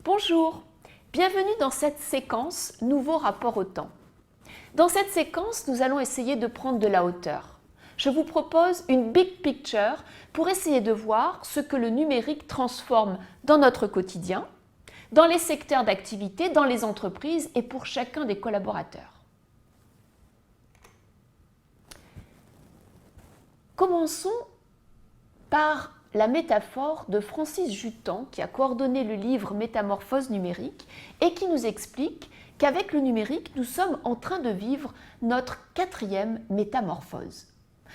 Bonjour, bienvenue dans cette séquence Nouveau rapport au temps. Dans cette séquence, nous allons essayer de prendre de la hauteur. Je vous propose une big picture pour essayer de voir ce que le numérique transforme dans notre quotidien, dans les secteurs d'activité, dans les entreprises et pour chacun des collaborateurs. Commençons par la métaphore de Francis Jutan qui a coordonné le livre Métamorphose numérique et qui nous explique qu'avec le numérique, nous sommes en train de vivre notre 4e métamorphose.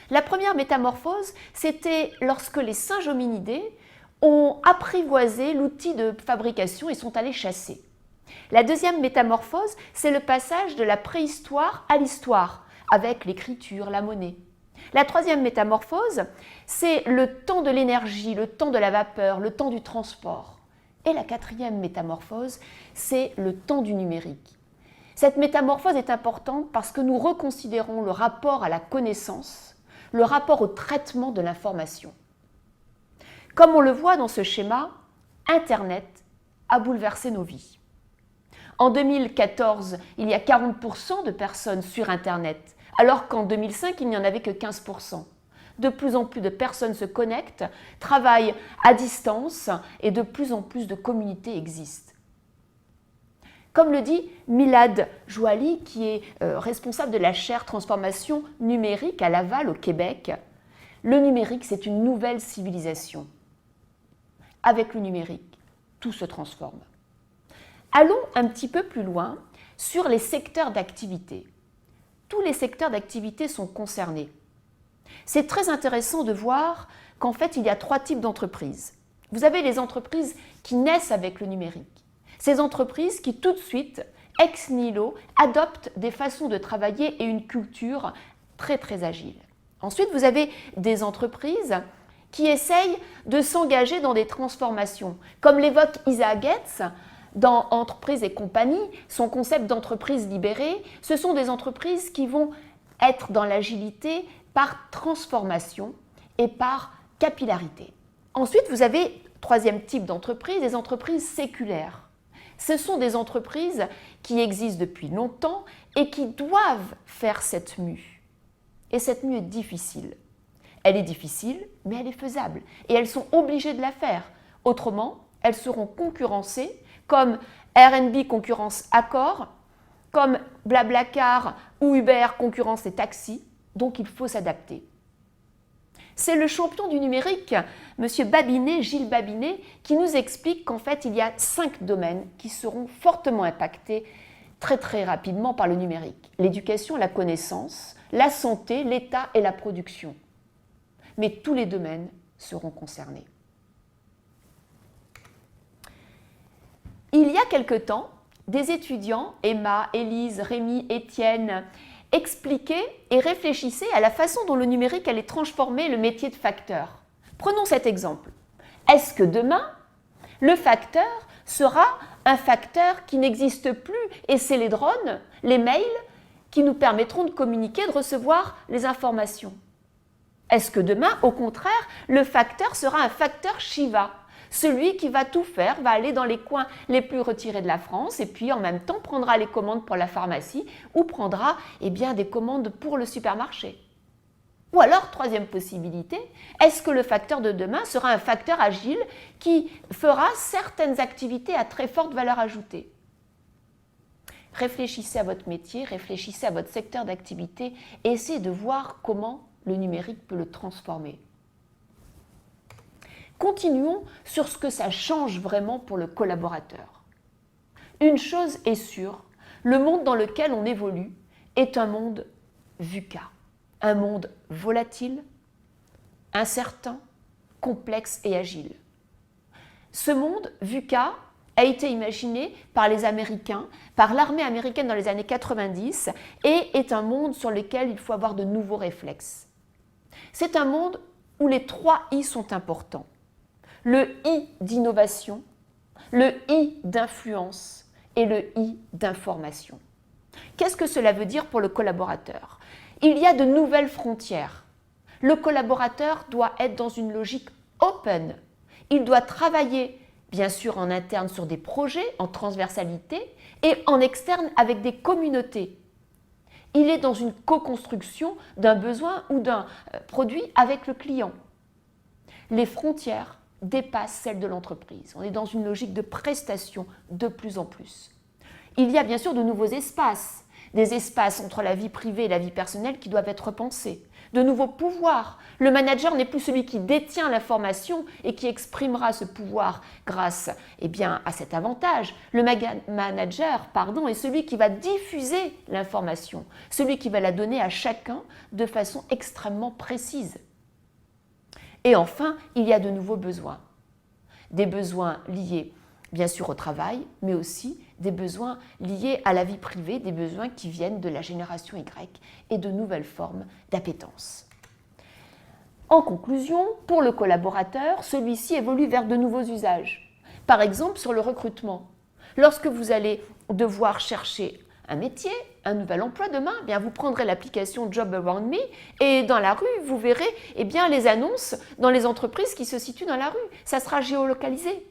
La première métamorphose, c'était lorsque les singes hominidés ont apprivoisé l'outil de fabrication et sont allés chasser. La deuxième métamorphose, c'est le passage de la préhistoire à l'histoire, avec l'écriture, la monnaie. La troisième métamorphose, c'est le temps de l'énergie, le temps de la vapeur, le temps du transport. Et la quatrième métamorphose, c'est le temps du numérique. Cette métamorphose est importante parce que nous reconsidérons le rapport à la connaissance, le rapport au traitement de l'information. Comme on le voit dans ce schéma, Internet a bouleversé nos vies. En 2014, il y a 40% de personnes sur Internet, alors qu'en 2005, il n'y en avait que 15%. De plus en plus de personnes se connectent, travaillent à distance et de plus en plus de communautés existent. Comme le dit Milad Jouali, qui est responsable de la chaire Transformation numérique à Laval, au Québec, le numérique, c'est une nouvelle civilisation. Avec le numérique, tout se transforme. Allons un petit peu plus loin sur les secteurs d'activité. Tous les secteurs d'activité sont concernés. C'est très intéressant de voir qu'en fait, il y a 3 types d'entreprises. Vous avez les entreprises qui naissent avec le numérique. Ces entreprises qui, tout de suite, ex nihilo, adoptent des façons de travailler et une culture très agile. Ensuite, vous avez des entreprises qui essayent de s'engager dans des transformations. Comme l'évoque Isaac Getz, dans Entreprises et compagnie, son concept d'entreprise libérée, ce sont des entreprises qui vont être dans l'agilité par transformation et par capillarité. Ensuite, vous avez, 3e type d'entreprise, des entreprises séculaires. Ce sont des entreprises qui existent depuis longtemps et qui doivent faire cette mue. Et cette mue est difficile. Elle est difficile, mais elle est faisable. Et elles sont obligées de la faire. Autrement, elles seront concurrencées comme Airbnb concurrence Accor, comme Blablacar ou Uber concurrence les taxis, donc il faut s'adapter. C'est le champion du numérique, M. Babinet, Gilles Babinet, qui nous explique qu'en fait, il y a 5 domaines qui seront fortement impactés très rapidement par le numérique. L'éducation, la connaissance, la santé, l'État et la production. Mais tous les domaines seront concernés. Il y a quelque temps, des étudiants, Emma, Élise, Rémi, Étienne, expliquaient et réfléchissaient à la façon dont le numérique allait transformer le métier de facteur. Prenons cet exemple. Est-ce que demain, le facteur sera un facteur qui n'existe plus et c'est les drones, les mails, qui nous permettront de communiquer, de recevoir les informations? Est-ce que demain, au contraire, le facteur sera un facteur Shiva? Celui qui va tout faire, va aller dans les coins les plus retirés de la France et puis en même temps prendra les commandes pour la pharmacie ou prendra des commandes pour le supermarché. Ou alors, 3e possibilité, est-ce que le facteur de demain sera un facteur agile qui fera certaines activités à très forte valeur ajoutée? Réfléchissez à votre métier, réfléchissez à votre secteur d'activité et essayez de voir comment le numérique peut le transformer. Continuons sur ce que ça change vraiment pour le collaborateur. Une chose est sûre, le monde dans lequel on évolue est un monde VUCA, un monde volatile, incertain, complexe et agile. Ce monde VUCA a été imaginé par les Américains, par l'armée américaine dans les années 90 et est un monde sur lequel il faut avoir de nouveaux réflexes. C'est un monde où les 3 I sont importants. Le I d'innovation, le I d'influence et le I d'information. Qu'est-ce que cela veut dire pour le collaborateur? Il y a de nouvelles frontières. Le collaborateur doit être dans une logique open. Il doit travailler bien sûr en interne sur des projets, en transversalité, et en externe avec des communautés. Il est dans une co-construction d'un besoin ou d'un produit avec le client. Les frontières dépassent celles de l'entreprise. On est dans une logique de prestation de plus en plus. Il y a bien sûr de nouveaux espaces, des espaces entre la vie privée et la vie personnelle qui doivent être repensés, de nouveaux pouvoirs. Le manager n'est plus celui qui détient l'information et qui exprimera ce pouvoir grâce à cet avantage. Le manager est celui qui va diffuser l'information, celui qui va la donner à chacun de façon extrêmement précise. Et enfin, il y a de nouveaux besoins. Des besoins liés bien sûr au travail, mais aussi des besoins liés à la vie privée, des besoins qui viennent de la génération Y et de nouvelles formes d'appétence. En conclusion, pour le collaborateur, celui-ci évolue vers de nouveaux usages. Par exemple, sur le recrutement. Lorsque vous allez devoir chercher un métier, un nouvel emploi demain, vous prendrez l'application Job Around Me et dans la rue, vous verrez les annonces dans les entreprises qui se situent dans la rue. Ça sera géolocalisé.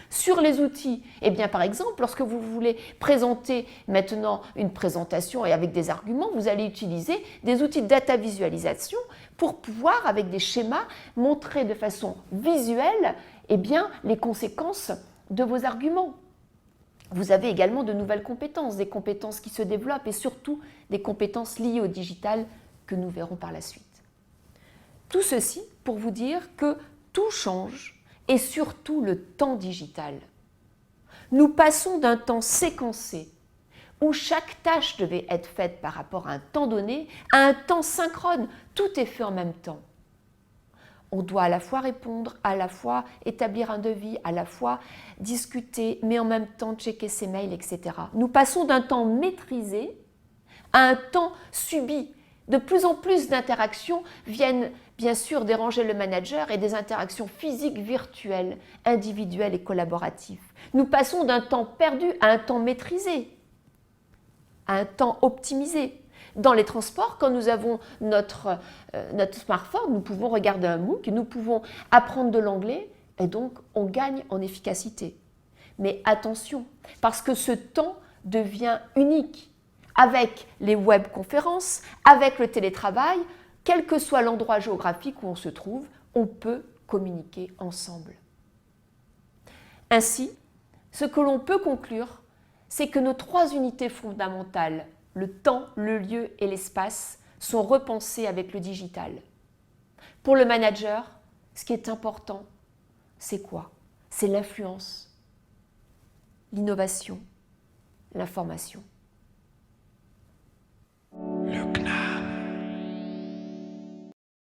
Sur les outils, par exemple, lorsque vous voulez présenter maintenant une présentation et avec des arguments, vous allez utiliser des outils de data visualisation pour pouvoir, avec des schémas, montrer de façon visuelle les conséquences de vos arguments. Vous avez également de nouvelles compétences, des compétences qui se développent et surtout des compétences liées au digital que nous verrons par la suite. Tout ceci pour vous dire que tout change et surtout le temps digital. Nous passons d'un temps séquencé où chaque tâche devait être faite par rapport à un temps donné à un temps synchrone, tout est fait en même temps. On doit à la fois répondre, à la fois établir un devis, à la fois discuter, mais en même temps checker ses mails, etc. Nous passons d'un temps maîtrisé à un temps subi. De plus en plus d'interactions viennent bien sûr déranger le manager et des interactions physiques, virtuelles, individuelles et collaboratives. Nous passons d'un temps perdu à un temps maîtrisé, à un temps optimisé. Dans les transports, quand nous avons notre smartphone, nous pouvons regarder un MOOC, nous pouvons apprendre de l'anglais et donc on gagne en efficacité. Mais attention, parce que ce temps devient unique. Avec les webconférences, avec le télétravail, quel que soit l'endroit géographique où on se trouve, on peut communiquer ensemble. Ainsi, ce que l'on peut conclure, c'est que nos trois unités fondamentales, le temps, le lieu et l'espace, sont repensées avec le digital. Pour le manager, ce qui est important, c'est quoi? C'est l'influence, l'innovation, l'information.